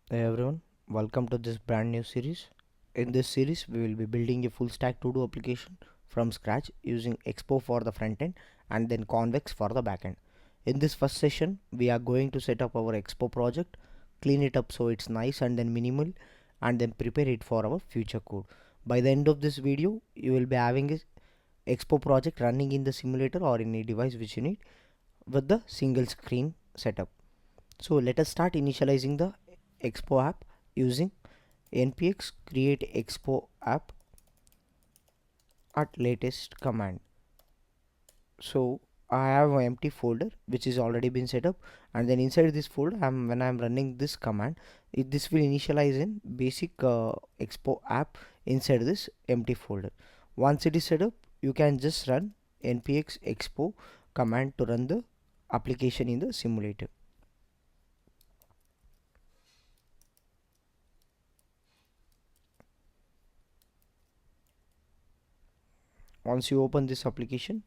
Hey everyone, welcome to this brand new series. In this series, we will be building a full stack Todo application from scratch using Expo for the front end and then Convex for the back end. In this first session, we are going to set up our Expo project, clean it up so it's nice and then minimal, and then prepare it for our future code. By the end of this video, you will be having a Expo project running in the simulator or in a device which you need with the single screen setup. So let us start initializing the Expo app using npx create expo app at latest command. So I have an empty folder which is already been set up, and then inside this folder when I'm running this command, this will initialize in basic expo app inside this empty folder. Once it is set up, you can just run npx expo command to run the application in the simulator. Once you open this application,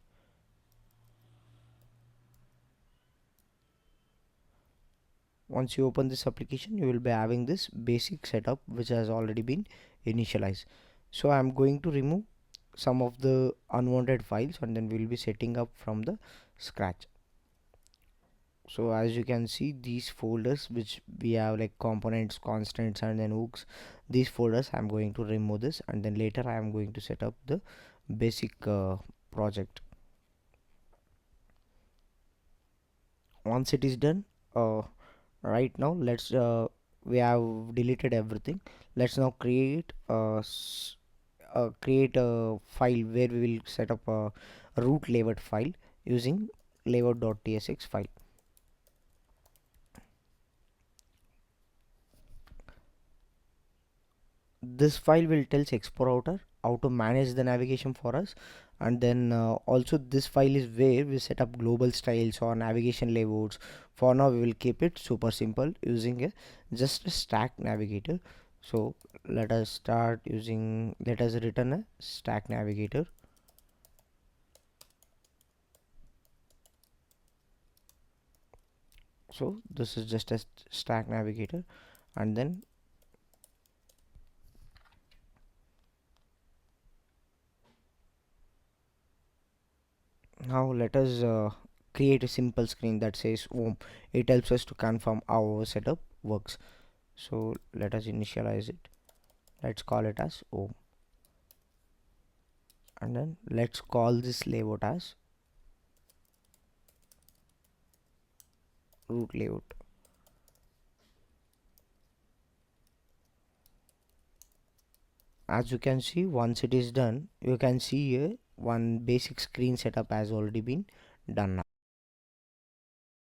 you will be having this basic setup which has already been initialized. So I'm going to remove some of the unwanted files and then we'll be setting up from the scratch. So as you can see, these folders which we have like components, constants and then hooks, these folders I'm going to remove this, and then later I am going to set up the basic project. Once it is done, right now we have deleted everything. Let's now create a file where we will set up a root layout file using layout.tsx file. This file will tell Expo router how to manage the navigation for us, and then also this file is where we set up global styles or navigation layouts. For now we will keep it super simple using just a stack navigator. So let us return a stack navigator. So this is just a stack navigator, and then now let us create a simple screen that says home. It helps us to confirm how our setup works. So let us initialize it. Let's call it as home, and then let's call this layout as root layout. As you can see, once it is done, you can see here one basic screen setup has already been done now.